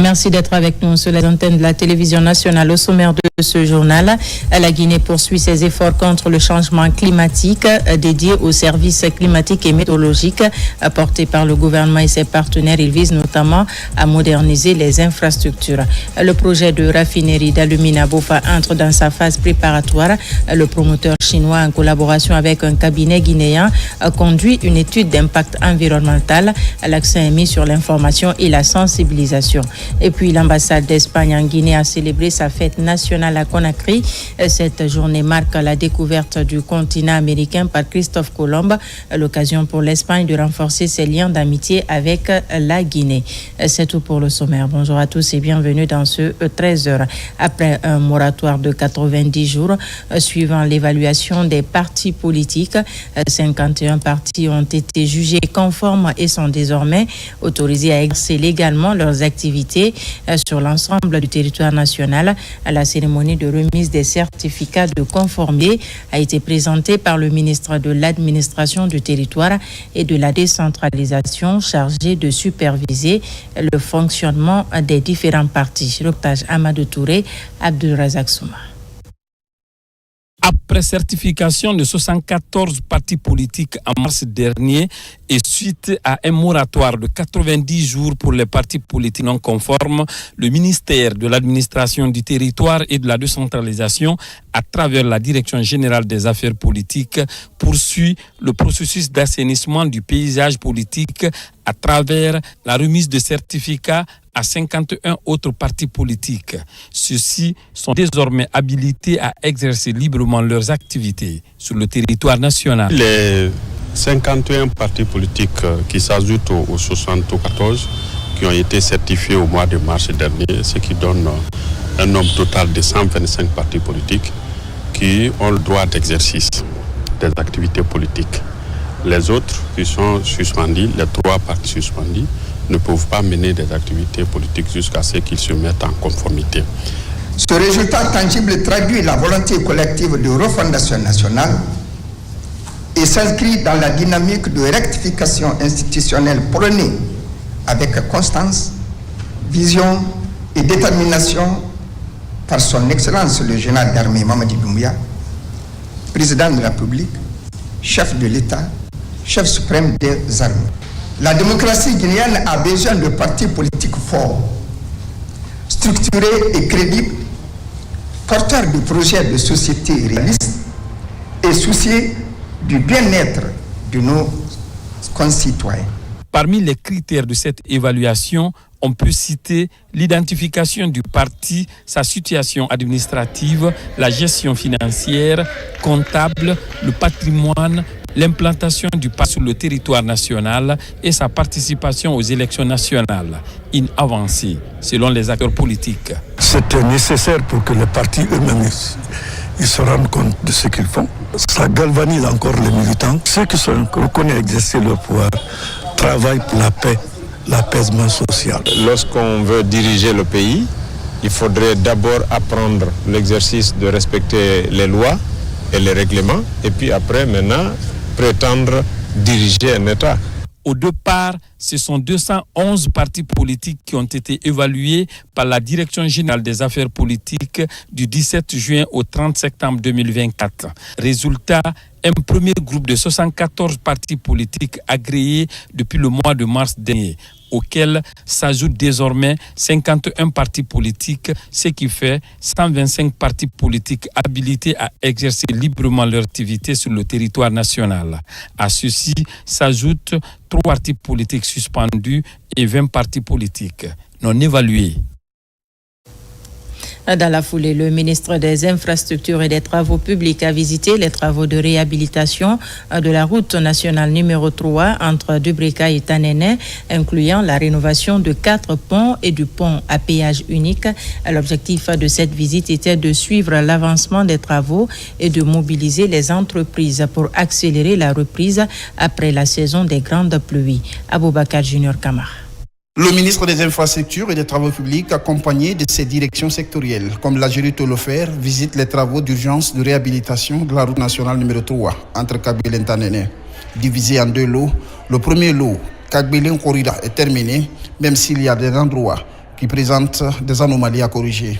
Merci d'être avec nous sur les antennes de la télévision nationale. Au sommaire de ce journal, la Guinée poursuit ses efforts contre le changement climatique dédié aux services climatiques et météorologiques apportés par le gouvernement et ses partenaires. Il vise notamment à moderniser les infrastructures. Le projet de raffinerie d'alumine à Bofa entre dans sa phase préparatoire. Le promoteur chinois, en collaboration avec un cabinet guinéen, a conduit une étude d'impact environnemental. L'accent est mis sur l'information et la sensibilisation. Et puis l'ambassade d'Espagne en Guinée a célébré sa fête nationale à Conakry. Cette journée marque la découverte du continent américain par Christophe Colomb, l'occasion pour l'Espagne de renforcer ses liens d'amitié avec la Guinée. C'est tout pour le sommaire. Bonjour à tous et bienvenue dans ce 13h. Après un moratoire de 90 jours, suivant l'évaluation des partis politiques, 51 partis ont été jugés conformes et sont désormais autorisés à exercer légalement leurs activités sur l'ensemble du territoire national. La cérémonie de remise des certificats de conformité a été présentée par le ministre de l'Administration du territoire et de la décentralisation chargé de superviser le fonctionnement des différents partis. Reportage Amadou Touré, Abdulrazak Souma. Après certification de 74 partis politiques en mars dernier et suite à un moratoire de 90 jours pour les partis politiques non conformes, le ministère de l'Administration du territoire et de la décentralisation, à travers la Direction générale des affaires politiques, poursuit le processus d'assainissement du paysage politique à travers la remise de certificats à 51 autres partis politiques. Ceux-ci sont désormais habilités à exercer librement leurs activités sur le territoire national. Les 51 partis politiques qui s'ajoutent aux 74 qui ont été certifiés au mois de mars dernier, ce qui donne un nombre total de 125 partis politiques qui ont le droit d'exercice des activités politiques. Les autres qui sont suspendus, les 3 partis suspendus, ne peuvent pas mener des activités politiques jusqu'à ce qu'ils se mettent en conformité. Ce résultat tangible traduit la volonté collective de refondation nationale et s'inscrit dans la dynamique de rectification institutionnelle prônée avec constance, vision et détermination par son Excellence le général d'armée Mamadi Doumbouya, président de la République, chef de l'État, chef suprême des armées. La démocratie guinéenne a besoin de partis politiques forts, structurés et crédibles, porteurs de projets de société réalistes et soucieux du bien-être de nos concitoyens. Parmi les critères de cette évaluation, on peut citer l'identification du parti, sa situation administrative, la gestion financière, comptable, le patrimoine, l'implantation du parti sur le territoire national et sa participation aux élections nationales. Une avancée, selon les acteurs politiques. C'était nécessaire pour que les partis eux-mêmes ils se rendent compte de ce qu'ils font. Ça galvanise encore les militants. Ceux qui sont reconnus exercer leur pouvoir travaillent pour la paix, l'apaisement social. Lorsqu'on veut diriger le pays, il faudrait d'abord apprendre l'exercice de respecter les lois et les règlements, et puis après, maintenant, prétendre diriger un État. Au départ, ce sont 211 partis politiques qui ont été évalués par la Direction générale des affaires politiques du 17 juin au 30 septembre 2024. Résultat, un premier groupe de 74 partis politiques agréés depuis le mois de mars dernier, auxquels s'ajoutent désormais 51 partis politiques, ce qui fait 125 partis politiques habilités à exercer librement leur activité sur le territoire national. À ceci s'ajoutent 3 partis politiques suspendus et 20 partis politiques non évalués. Dans la foulée, le ministre des Infrastructures et des Travaux publics a visité les travaux de réhabilitation de la route nationale numéro 3 entre Dubrika et Tanene, incluant la rénovation de 4 ponts et du pont à péage unique. L'objectif de cette visite était de suivre l'avancement des travaux et de mobiliser les entreprises pour accélérer la reprise après la saison des grandes pluies. Aboubakar Junior Kamara. Le ministre des Infrastructures et des Travaux publics, accompagné de ses directions sectorielles, comme la Jérito Lofer, visite les travaux d'urgence de réhabilitation de la route nationale numéro 3 entre Kabylie et Tanene. Divisé en 2 lots, le premier lot, Kabylie-Korida, est terminé, même s'il y a des endroits qui présente des anomalies à corriger.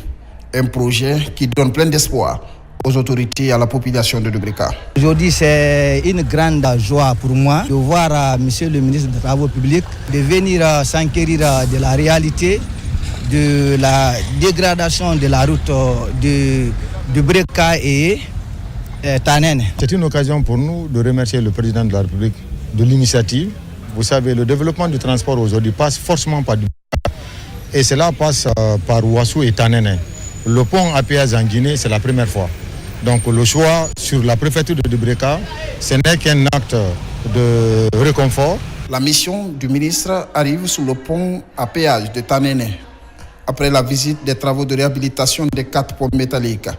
Un projet qui donne plein d'espoir aux autorités et à la population de Dubrika. Aujourd'hui, c'est une grande joie pour moi de voir Monsieur le ministre des Travaux publics de venir s'enquérir de la réalité de la dégradation de la route de Dubrika et Tanene. C'est une occasion pour nous de remercier le président de la République de l'initiative. Vous savez, le développement du transport aujourd'hui passe forcément par Dubrika et cela passe par Ouassou et Tanene. Le pont à péage en Guinée, c'est la première fois. Donc le choix sur la préfecture de Dubrika, ce n'est qu'un acte de réconfort. La mission du ministre arrive sur le pont à péage de Tanene. Après la visite des travaux de réhabilitation des 4 ponts métalliques,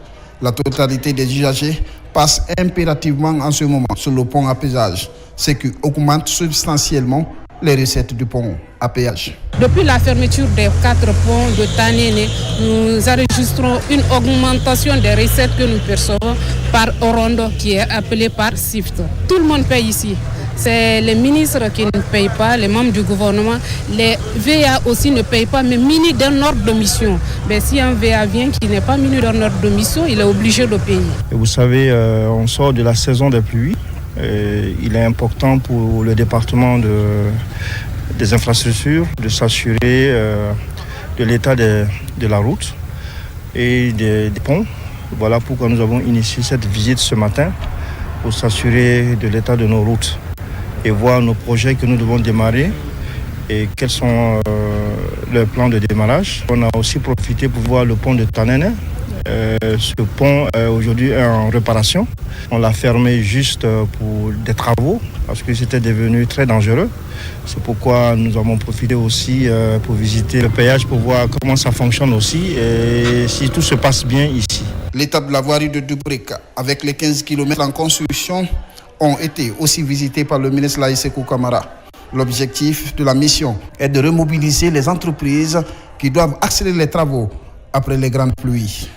la totalité des usagers passe impérativement en ce moment sur le pont à péage, ce qui augmente substantiellement les recettes du pont à péage. Depuis la fermeture des 4 ponts de Tanene, nous enregistrons une augmentation des recettes que nous percevons par Orondo, qui est appelé par SIFT. Tout le monde paye ici. C'est les ministres qui ne payent pas, les membres du gouvernement. Les VA aussi ne payent pas, mais munis d'un ordre de mission. Mais si un VA vient qui n'est pas muni d'un ordre de mission, il est obligé de payer. Et vous savez, on sort de la saison des pluies. Il est important pour le département des infrastructures de s'assurer de l'état de la route et des ponts. Voilà pourquoi nous avons initié cette visite ce matin pour s'assurer de l'état de nos routes et voir nos projets que nous devons démarrer et quels sont leurs plans de démarrage. On a aussi profité pour voir le pont de Tanene. Ce pont aujourd'hui est en réparation. On l'a fermé juste pour des travaux parce que c'était devenu très dangereux. C'est pourquoi nous avons profité aussi pour visiter le péage pour voir comment ça fonctionne aussi et si tout se passe bien ici. L'étape de la voirie de Dubrika avec les 15 km en construction ont été aussi visités par le ministre Laye Sékou Camara. L'objectif de la mission est de remobiliser les entreprises qui doivent accélérer les travaux après les grandes pluies.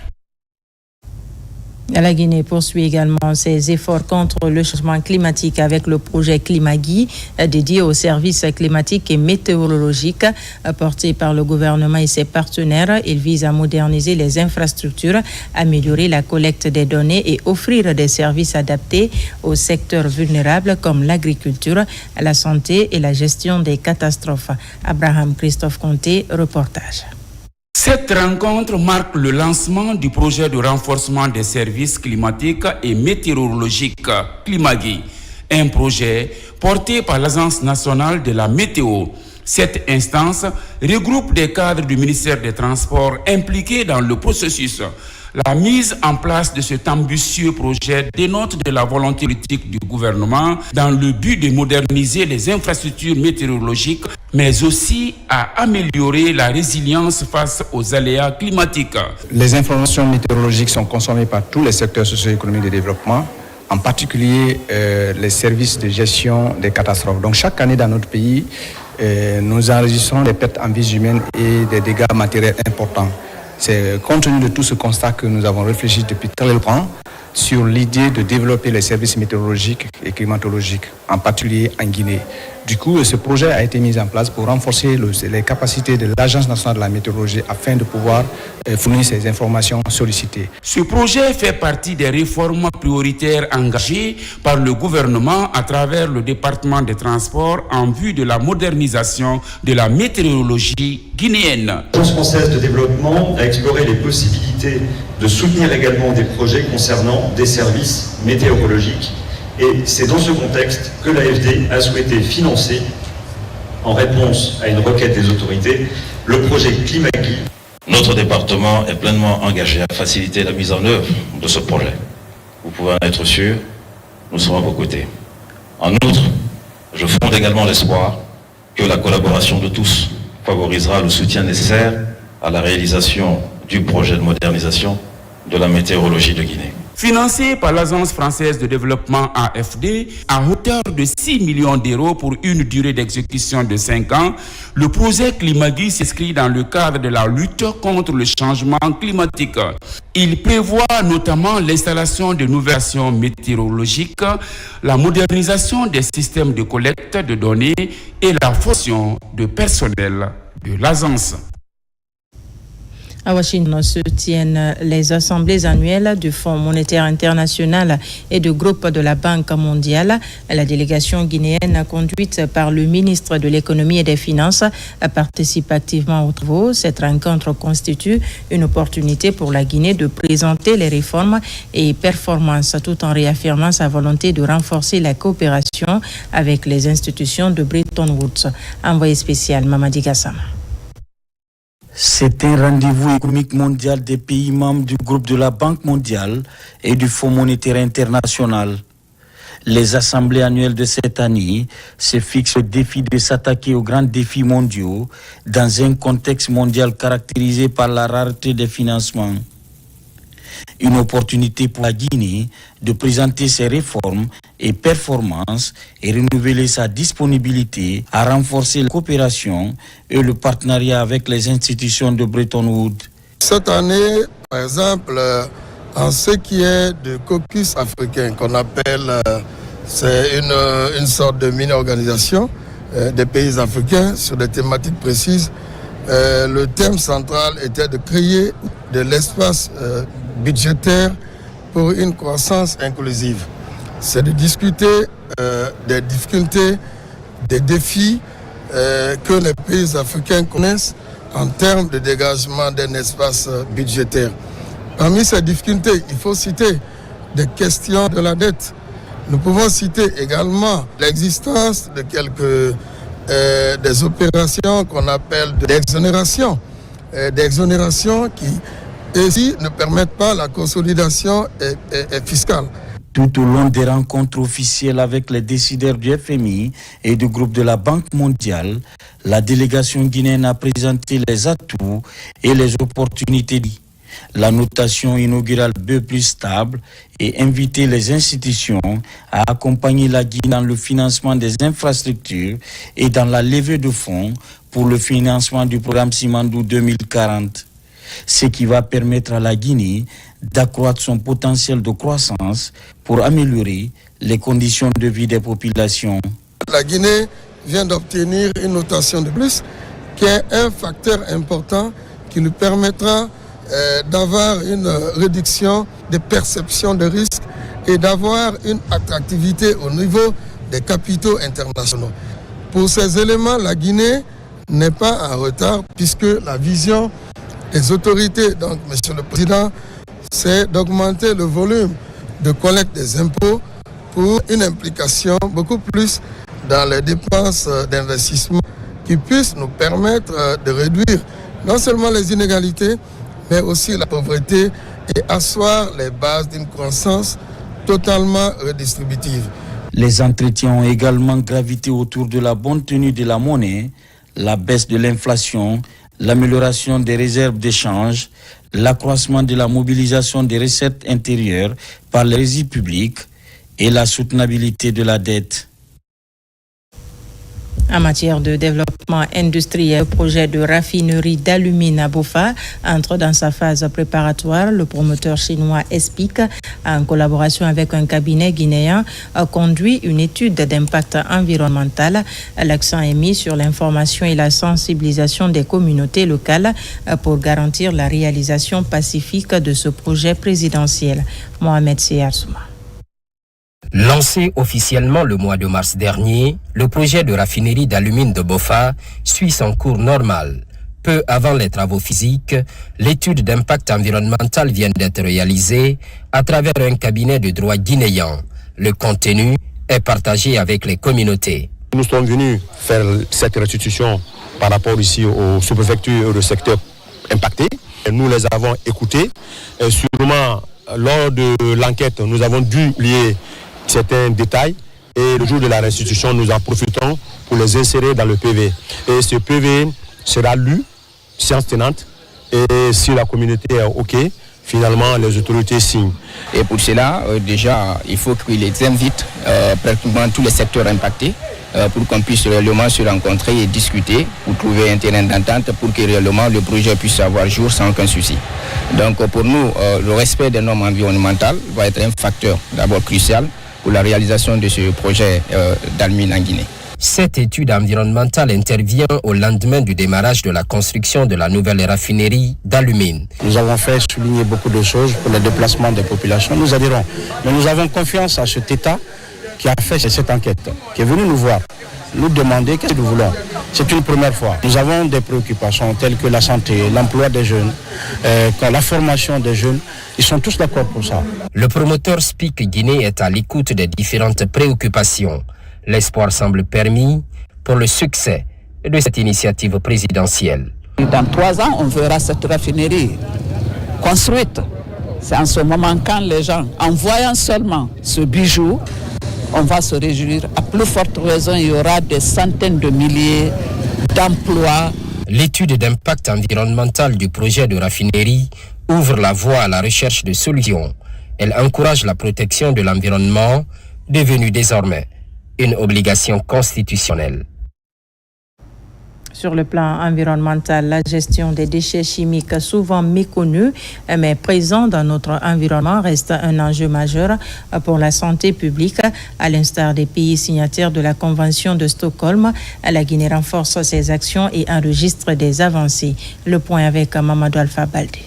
La Guinée poursuit également ses efforts contre le changement climatique avec le projet Climagui dédié aux services climatiques et météorologiques porté par le gouvernement et ses partenaires. Il vise à moderniser les infrastructures, améliorer la collecte des données et offrir des services adaptés aux secteurs vulnérables comme l'agriculture, la santé et la gestion des catastrophes. Abraham Christophe Conté, reportage. Cette rencontre marque le lancement du projet de renforcement des services climatiques et météorologiques Climagui, un projet porté par l'Agence nationale de la météo. Cette instance regroupe des cadres du ministère des Transports impliqués dans le processus. La mise en place de cet ambitieux projet dénote de la volonté politique du gouvernement dans le but de moderniser les infrastructures météorologiques, mais aussi à améliorer la résilience face aux aléas climatiques. Les informations météorologiques sont consommées par tous les secteurs socio-économiques de développement, en particulier les services de gestion des catastrophes. Donc chaque année dans notre pays, nous enregistrons des pertes en vies humaines et des dégâts matériels importants. C'est compte tenu de tout ce constat que nous avons réfléchi depuis très longtemps sur l'idée de développer les services météorologiques et climatologiques, en particulier en Guinée. Du coup, ce projet a été mis en place pour renforcer les capacités de l'Agence nationale de la météorologie afin de pouvoir fournir ces informations sollicitées. Ce projet fait partie des réformes prioritaires engagées par le gouvernement à travers le département des transports en vue de la modernisation de la météorologie guinéenne. L'Agence française de développement a exploré les possibilités de soutenir également des projets concernant des services météorologiques. Et c'est dans ce contexte que l'AFD a souhaité financer, en réponse à une requête des autorités, le projet Climagui. Notre département est pleinement engagé à faciliter la mise en œuvre de ce projet. Vous pouvez en être sûr, nous serons à vos côtés. En outre, je fonde également l'espoir que la collaboration de tous favorisera le soutien nécessaire à la réalisation du projet de modernisation de la météorologie de Guinée. Financé par l'Agence française de développement AFD à hauteur de 6 millions d'euros pour une durée d'exécution de 5 ans, le projet Climagui s'inscrit dans le cadre de la lutte contre le changement climatique. Il prévoit notamment l'installation de nouvelles stations météorologiques, la modernisation des systèmes de collecte de données et la formation de personnel de l'agence. À Washington se tiennent les assemblées annuelles du Fonds monétaire international et du groupe de la Banque mondiale. La délégation guinéenne, conduite par le ministre de l'Économie et des Finances, participe activement aux travaux. Cette rencontre constitue une opportunité pour la Guinée de présenter les réformes et performances tout en réaffirmant sa volonté de renforcer la coopération avec les institutions de Bretton Woods. Envoyé spécial Mamadi Gassama. C'est un rendez-vous économique mondial des pays membres du groupe de la Banque mondiale et du Fonds monétaire international. Les assemblées annuelles de cette année se fixent le défi de s'attaquer aux grands défis mondiaux dans un contexte mondial caractérisé par la rareté des financements. Une opportunité pour la Guinée de présenter ses réformes et performances et renouveler sa disponibilité à renforcer la coopération et le partenariat avec les institutions de Bretton Woods. Cette année, par exemple, en ce qui est du caucus africain qu'on appelle, c'est une sorte de mini-organisation des pays africains sur des thématiques précises. Le thème central était de créer de l'espace budgétaire pour une croissance inclusive. C'est de discuter des difficultés, des défis que les pays africains connaissent en termes de dégagement d'un espace budgétaire. Parmi ces difficultés, il faut citer des questions de la dette. Nous pouvons citer également l'existence de quelques des opérations qu'on appelle d'exonération, qui ici ne permettent pas la consolidation fiscale. Tout au long des rencontres officielles avec les décideurs du FMI et du groupe de la Banque mondiale, la délégation guinéenne a présenté les atouts et les opportunités. La notation inaugurale B+ stable et inviter les institutions à accompagner la Guinée dans le financement des infrastructures et dans la levée de fonds pour le financement du programme Simandou 2040. Ce qui va permettre à la Guinée d'accroître son potentiel de croissance pour améliorer les conditions de vie des populations. La Guinée vient d'obtenir une notation de plus qui est un facteur important qui lui permettra d'avoir une réduction des perceptions de risque et d'avoir une attractivité au niveau des capitaux internationaux. Pour ces éléments, la Guinée n'est pas en retard puisque la vision des autorités, donc Monsieur le Président, c'est d'augmenter le volume de collecte des impôts pour une implication beaucoup plus dans les dépenses d'investissement qui puissent nous permettre de réduire non seulement les inégalités, mais aussi la pauvreté et asseoir les bases d'une croissance totalement redistributive. Les entretiens ont également gravité autour de la bonne tenue de la monnaie, la baisse de l'inflation, l'amélioration des réserves d'échange, l'accroissement de la mobilisation des recettes intérieures par les régies publiques et la soutenabilité de la dette. En matière de développement industriel, le projet de raffinerie d'alumine à Bofa entre dans sa phase préparatoire. Le promoteur chinois Espic, en collaboration avec un cabinet guinéen, a conduit une étude d'impact environnemental. L'accent est mis sur l'information et la sensibilisation des communautés locales pour garantir la réalisation pacifique de ce projet présidentiel. Mohamed Seyar Souma. Lancé officiellement le mois de mars dernier, le projet de raffinerie d'alumine de Bofa suit son cours normal. Peu avant les travaux physiques, l'étude d'impact environnemental vient d'être réalisée à travers un cabinet de droit guinéen. Le contenu est partagé avec les communautés. Nous sommes venus faire cette restitution par rapport ici aux sous-préfectures et au secteur impacté. Nous les avons écoutés. Et sûrement, lors de l'enquête, nous avons dû lier certains détails et le jour de la restitution, nous en profitons pour les insérer dans le PV. Et ce PV sera lu, séance tenante, et si la communauté est OK, finalement les autorités signent. Et pour cela, déjà, il faut qu'ils les invitent pratiquement tous les secteurs impactés pour qu'on puisse réellement se rencontrer et discuter pour trouver un terrain d'entente pour que réellement le projet puisse avoir jour sans aucun souci. Donc pour nous, le respect des normes environnementales va être un facteur d'abord crucial pour la réalisation de ce projet d'alumine en Guinée. Cette étude environnementale intervient au lendemain du démarrage de la construction de la nouvelle raffinerie d'Alumine. Nous avons fait souligner beaucoup de choses pour le déplacement des populations, nous adhérons. Mais nous avons confiance à cet État qui a fait cette enquête, qui est venu nous voir, nous demander qu'est-ce que nous voulons. C'est une première fois. Nous avons des préoccupations telles que la santé, l'emploi des jeunes, la formation des jeunes. Ils sont tous d'accord pour ça. Le promoteur SPIC Guinée est à l'écoute des différentes préoccupations. L'espoir semble permis pour le succès de cette initiative présidentielle. Dans 3 ans, on verra cette raffinerie construite. C'est en ce moment quand les gens, en voyant seulement ce bijou, on va se réjouir. À plus forte raison, il y aura des centaines de milliers d'emplois. L'étude d'impact environnemental du projet de raffinerie ouvre la voie à la recherche de solutions. Elle encourage la protection de l'environnement, devenue désormais une obligation constitutionnelle. Sur le plan environnemental, la gestion des déchets chimiques, souvent méconnus mais présents dans notre environnement, reste un enjeu majeur pour la santé publique. À l'instar des pays signataires de la Convention de Stockholm, la Guinée renforce ses actions et enregistre des avancées. Le point avec Mamadou Alpha Baldé.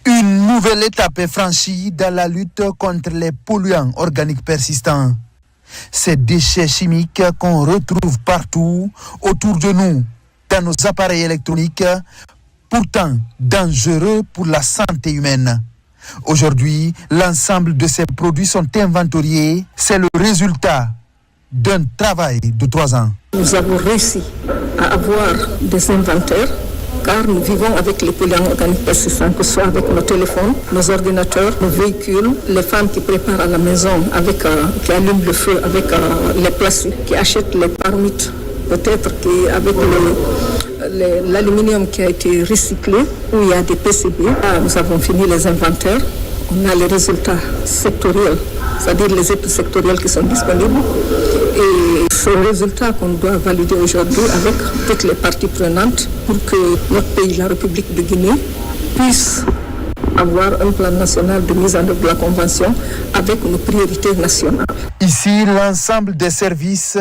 Une nouvelle étape est franchie dans la lutte contre les polluants organiques persistants. Ces déchets chimiques qu'on retrouve partout autour de nous, dans nos appareils électroniques, pourtant dangereux pour la santé humaine. Aujourd'hui, l'ensemble de ces produits sont inventoriés. C'est le résultat d'un travail de 3 ans. Nous avons réussi à avoir des inventaires, car nous vivons avec les polluants organiques persistants, que ce soit avec nos téléphones, nos ordinateurs, nos véhicules, les femmes qui préparent à la maison, qui allument le feu avec les plastiques, qui achètent les parmites, peut-être qu'avec l'aluminium qui a été recyclé, où il y a des PCB. Nous avons fini les inventaires. On a les résultats sectoriels, c'est-à-dire les études sectorielles qui sont disponibles. Et c'est le résultat qu'on doit valider aujourd'hui avec toutes les parties prenantes pour que notre pays, la République de Guinée, puisse avoir un plan national de mise en œuvre de la Convention avec nos priorités nationales. Ici, l'ensemble des services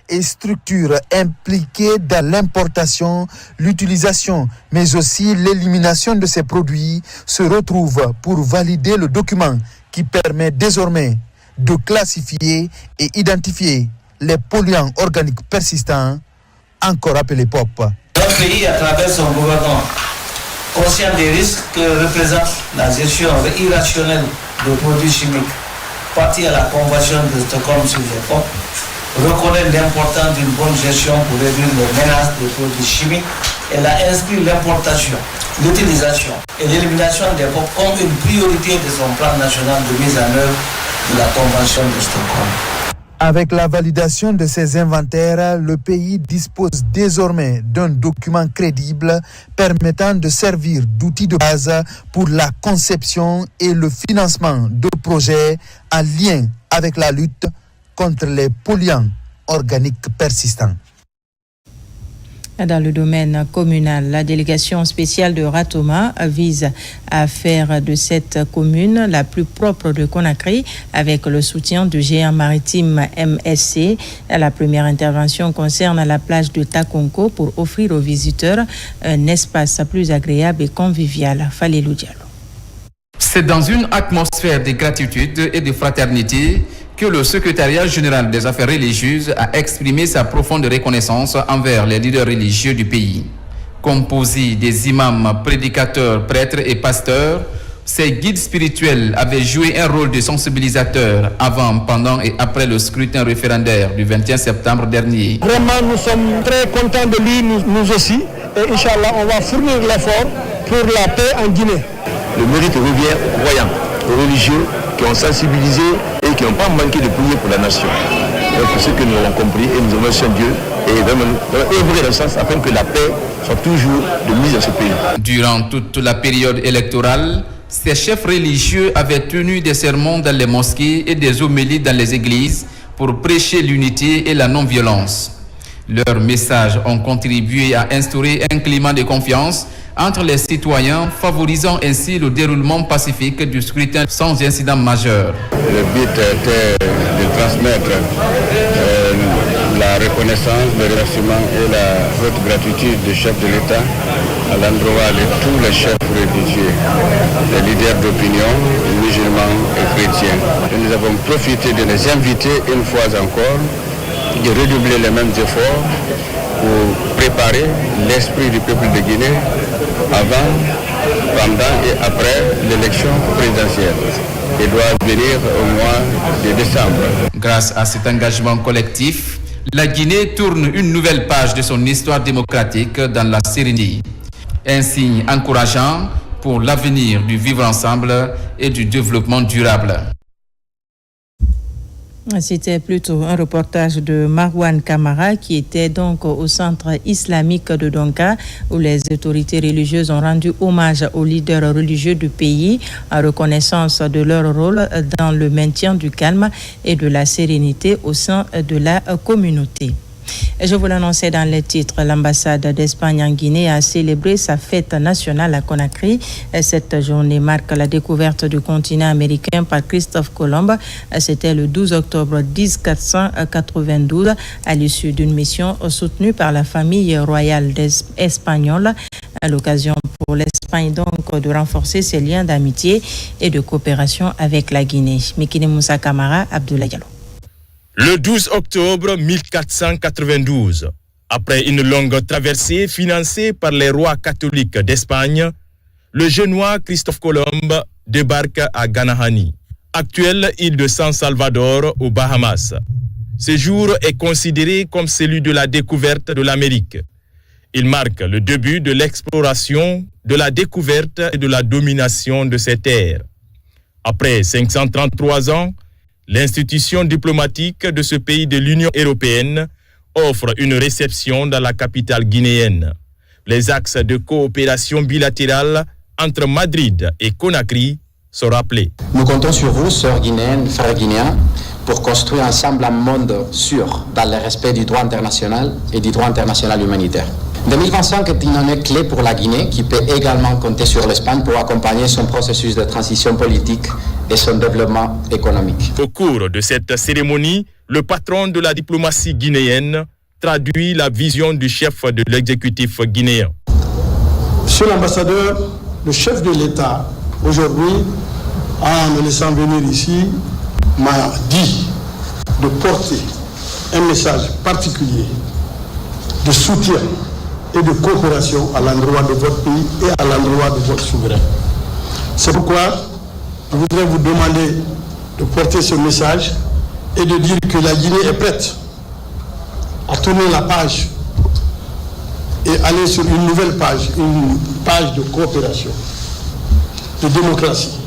et structures impliquées dans l'importation, l'utilisation, mais aussi l'élimination de ces produits se retrouvent pour valider le document qui permet désormais de classifier et identifier les polluants organiques persistants, encore appelés POP. Notre pays, à travers son gouvernement, conscient des risques que représente la gestion irrationnelle de produits chimiques, partie à la Convention de Stockholm sur les POP, reconnaît l'importance d'une bonne gestion pour réduire les menaces des produits chimiques. Elle a inscrit l'importation, l'utilisation et l'élimination des POP comme une priorité de son plan national de mise en œuvre de la Convention de Stockholm. Avec la validation de ces inventaires, le pays dispose désormais d'un document crédible permettant de servir d'outil de base pour la conception et le financement de projets en lien avec la lutte contre les polluants organiques persistants. Dans le domaine communal, la délégation spéciale de Ratoma vise à faire de cette commune la plus propre de Conakry avec le soutien du géant maritime MSC. La première intervention concerne la plage de Takonko pour offrir aux visiteurs un espace plus agréable et convivial. Falilou Diallo. C'est dans une atmosphère de gratitude et de fraternité que le secrétariat général des affaires religieuses a exprimé sa profonde reconnaissance envers les leaders religieux du pays. Composé des imams, prédicateurs, prêtres et pasteurs, ces guides spirituels avaient joué un rôle de sensibilisateur avant, pendant et après le scrutin référendaire du 21 septembre dernier. Vraiment, nous sommes très contents de lui, nous aussi. Et Inch'Allah, on va fournir l'effort pour la paix en Guinée. Le mérite revient aux croyants, aux religieux qui ont sensibilisé et qui n'ont pas manqué de prier pour la nation. Donc c'est ce que nous avons compris et nous remercions Dieu et vraiment œuvrer dans le sens afin que la paix soit toujours de mise dans ce pays. Durant toute la période électorale, ces chefs religieux avaient tenu des sermons dans les mosquées et des homélies dans les églises pour prêcher l'unité et la non-violence. Leurs messages ont contribué à instaurer un climat de confiance entre les citoyens, favorisant ainsi le déroulement pacifique du scrutin sans incident majeur. Le but était de transmettre la reconnaissance, le remerciement et la haute gratitude du chef de l'État à l'endroit de tous les chefs religieux, les leaders d'opinion, musulmans et chrétiens. Et nous avons profité de les inviter une fois encore, de redoubler les mêmes efforts pour préparer l'esprit du peuple de Guinée avant, pendant et après l'élection présidentielle qui doit venir au mois de décembre. Grâce à cet engagement collectif, la Guinée tourne une nouvelle page de son histoire démocratique dans la sérénité. Un signe encourageant pour l'avenir du vivre ensemble et du développement durable. C'était plutôt un reportage de Marwan Kamara qui était donc au centre islamique de Donka où les autorités religieuses ont rendu hommage aux leaders religieux du pays en reconnaissance de leur rôle dans le maintien du calme et de la sérénité au sein de la communauté. Et je vous l'annonçais dans les titres, l'ambassade d'Espagne en Guinée a célébré sa fête nationale à Conakry. Cette journée marque la découverte du continent américain par Christophe Colomb. C'était le 12 octobre 1492 à l'issue d'une mission soutenue par la famille royale espagnole. À l'occasion pour l'Espagne donc de renforcer ses liens d'amitié et de coopération avec la Guinée. Mikine Moussa Kamara, Abdoulaye Diallo. Le 12 octobre 1492, après une longue traversée financée par les rois catholiques d'Espagne, le Génois Christophe Colomb débarque à Ganahani, actuelle île de San Salvador aux Bahamas. Ce jour est considéré comme celui de la découverte de l'Amérique. Il marque le début de l'exploration, de la découverte et de la domination de ces terres. Après 533 ans, l'institution diplomatique de ce pays de l'Union européenne offre une réception dans la capitale guinéenne. Les axes de coopération bilatérale entre Madrid et Conakry sont rappelés. Nous comptons sur vous, sœurs guinéennes, frères guinéens, pour construire ensemble un monde sûr dans le respect du droit international et du droit international humanitaire. 2025 est une année clé pour la Guinée qui peut également compter sur l'Espagne pour accompagner son processus de transition politique et son développement économique. Au cours de cette cérémonie, le patron de la diplomatie guinéenne traduit la vision du chef de l'exécutif guinéen. Monsieur l'ambassadeur, le chef de l'État, aujourd'hui, en me laissant venir ici, m'a dit de porter un message particulier de soutien et de coopération à l'endroit de votre pays et à l'endroit de votre souverain. C'est pourquoi je voudrais vous demander de porter ce message et de dire que la Guinée est prête à tourner la page et aller sur une nouvelle page, une page de coopération, de démocratie,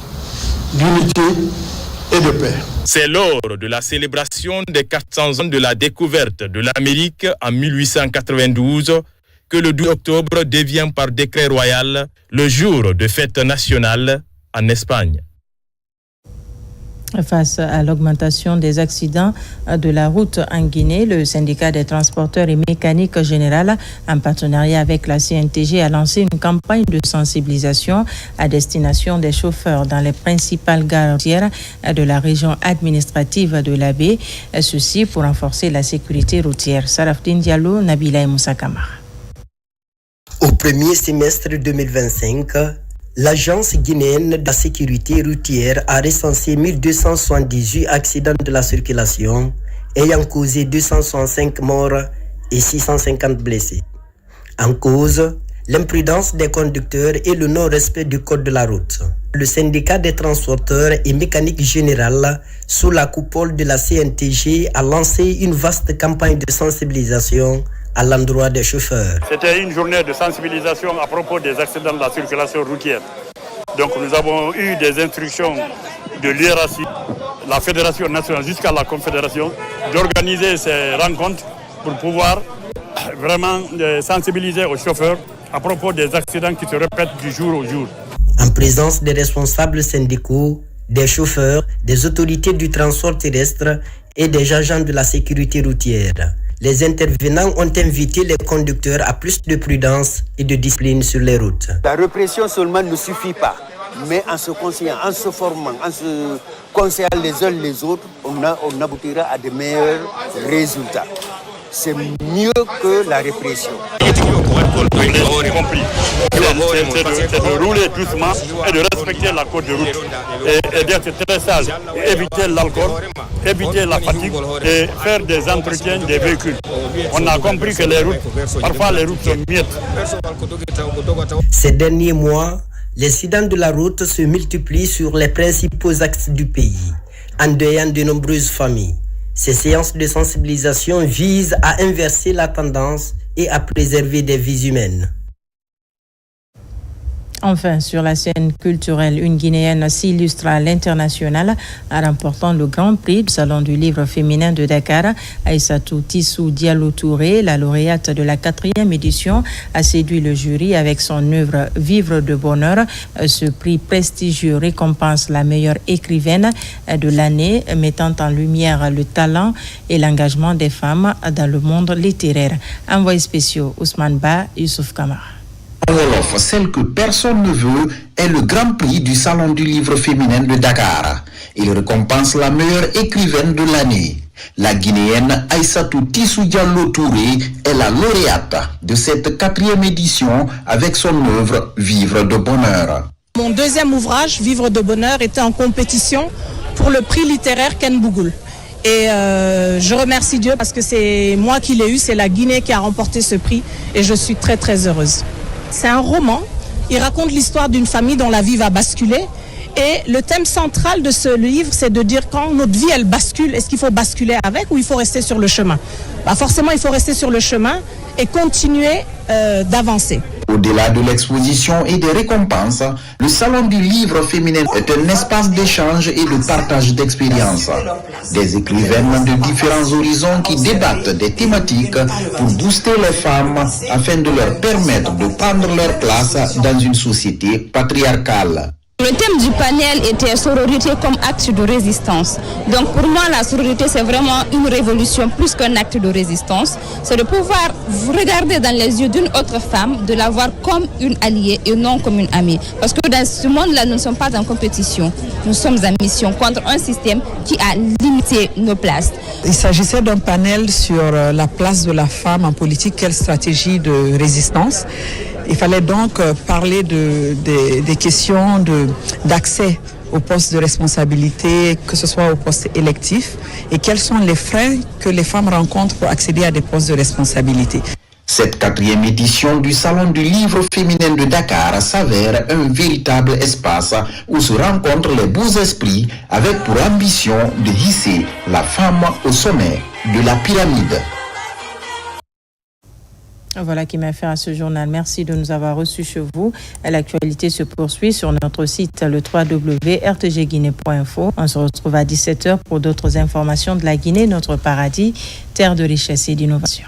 d'unité et de paix. C'est lors de la célébration des 400 ans de la découverte de l'Amérique en 1892 que le 12 octobre devient par décret royal le jour de fête nationale en Espagne. Face à l'augmentation des accidents de la route en Guinée, le syndicat des transporteurs et mécaniques générales, en partenariat avec la CNTG, a lancé une campagne de sensibilisation à destination des chauffeurs dans les principales gares routières de la région administrative de la baie, ceci pour renforcer la sécurité routière. Sarafdine Diallo, Nabila et Moussa Kamara. Au premier semestre 2025, l'Agence guinéenne de la sécurité routière a recensé 1278 accidents de la circulation, ayant causé 265 morts et 650 blessés. En cause, l'imprudence des conducteurs et le non-respect du code de la route. Le syndicat des transporteurs et mécaniques générales, sous la coupole de la CNTG, a lancé une vaste campagne de sensibilisation à l'endroit des chauffeurs. C'était une journée de sensibilisation à propos des accidents de la circulation routière. Donc nous avons eu des instructions de l'IRACI, la Fédération nationale jusqu'à la Confédération, d'organiser ces rencontres pour pouvoir vraiment sensibiliser aux chauffeurs à propos des accidents qui se répètent du jour au jour. En présence des responsables syndicaux, des chauffeurs, des autorités du transport terrestre et des agents de la sécurité routière, les intervenants ont invité les conducteurs à plus de prudence et de discipline sur les routes. La répression seulement ne suffit pas, mais en se conseillant, en se formant, en se conseillant les uns les autres, on aboutira à de meilleurs résultats. c'est mieux que la répression. C'est de rouler doucement et de respecter la code de route. Et d'être très sage, éviter l'alcool, éviter la fatigue et faire des entretiens des véhicules. On a compris que les routes, parfois les routes sont miettes. Ces derniers mois, les accidents de la route se multiplient sur les principaux axes du pays, endeuillant de nombreuses familles. Ces séances de sensibilisation visent à inverser la tendance et à préserver des vies humaines. Enfin, sur la scène culturelle, une Guinéenne s'illustre à l'international en remportant le Grand Prix du Salon du livre féminin de Dakar. Aïssatou Tissou Diallo Touré, la lauréate de la 4e édition, a séduit le jury avec son œuvre Vivre de bonheur. Ce prix prestigieux récompense la meilleure écrivaine de l'année, mettant en lumière le talent et l'engagement des femmes dans le monde littéraire. Envoyé spéciaux Ousmane Ba, Youssouf Kamara. Wolof, celle que personne ne veut, est le Grand Prix du Salon du livre féminin de Dakar. Il récompense la meilleure écrivaine de l'année. La Guinéenne Aïssatou Tissou Diallo Touré est la lauréate de cette 4e édition avec son œuvre Vivre de bonheur. Mon deuxième ouvrage, Vivre de bonheur, était en compétition pour le prix littéraire Ken Bougoul. Et je remercie Dieu parce que c'est moi qui l'ai eu, c'est la Guinée qui a remporté ce prix et je suis très très heureuse. C'est un roman, il raconte l'histoire d'une famille dont la vie va basculer et le thème central de ce livre, c'est de dire quand notre vie elle bascule, est-ce qu'il faut basculer avec ou il faut rester sur le chemin? Forcément il faut rester sur le chemin et continuer d'avancer. Au-delà de l'exposition et des récompenses, le Salon du livre féminin est un espace d'échange et de partage d'expériences. Des écrivaines de différents horizons qui débattent des thématiques pour booster les femmes afin de leur permettre de prendre leur place dans une société patriarcale. Le thème du panel était sororité comme acte de résistance. Donc pour moi, la sororité, c'est vraiment une révolution plus qu'un acte de résistance. C'est de pouvoir regarder dans les yeux d'une autre femme, de la voir comme une alliée et non comme une amie. Parce que dans ce monde-là, nous ne sommes pas en compétition. Nous sommes en mission contre un système qui a limité nos places. Il s'agissait d'un panel sur la place de la femme en politique, quelle stratégie de résistance. Il fallait donc parler des questions d'accès aux postes de responsabilité, que ce soit aux postes électifs, et quels sont les freins que les femmes rencontrent pour accéder à des postes de responsabilité. Cette 4e édition du Salon du livre féminin de Dakar s'avère un véritable espace où se rencontrent les beaux esprits avec pour ambition de hisser la femme au sommet de la pyramide. Voilà qui m'a fait à ce journal. Merci de nous avoir reçus chez vous. L'actualité se poursuit sur notre site le www.rtgguinée.info. On se retrouve à 17h pour d'autres informations de la Guinée, notre paradis, terre de richesse et d'innovation.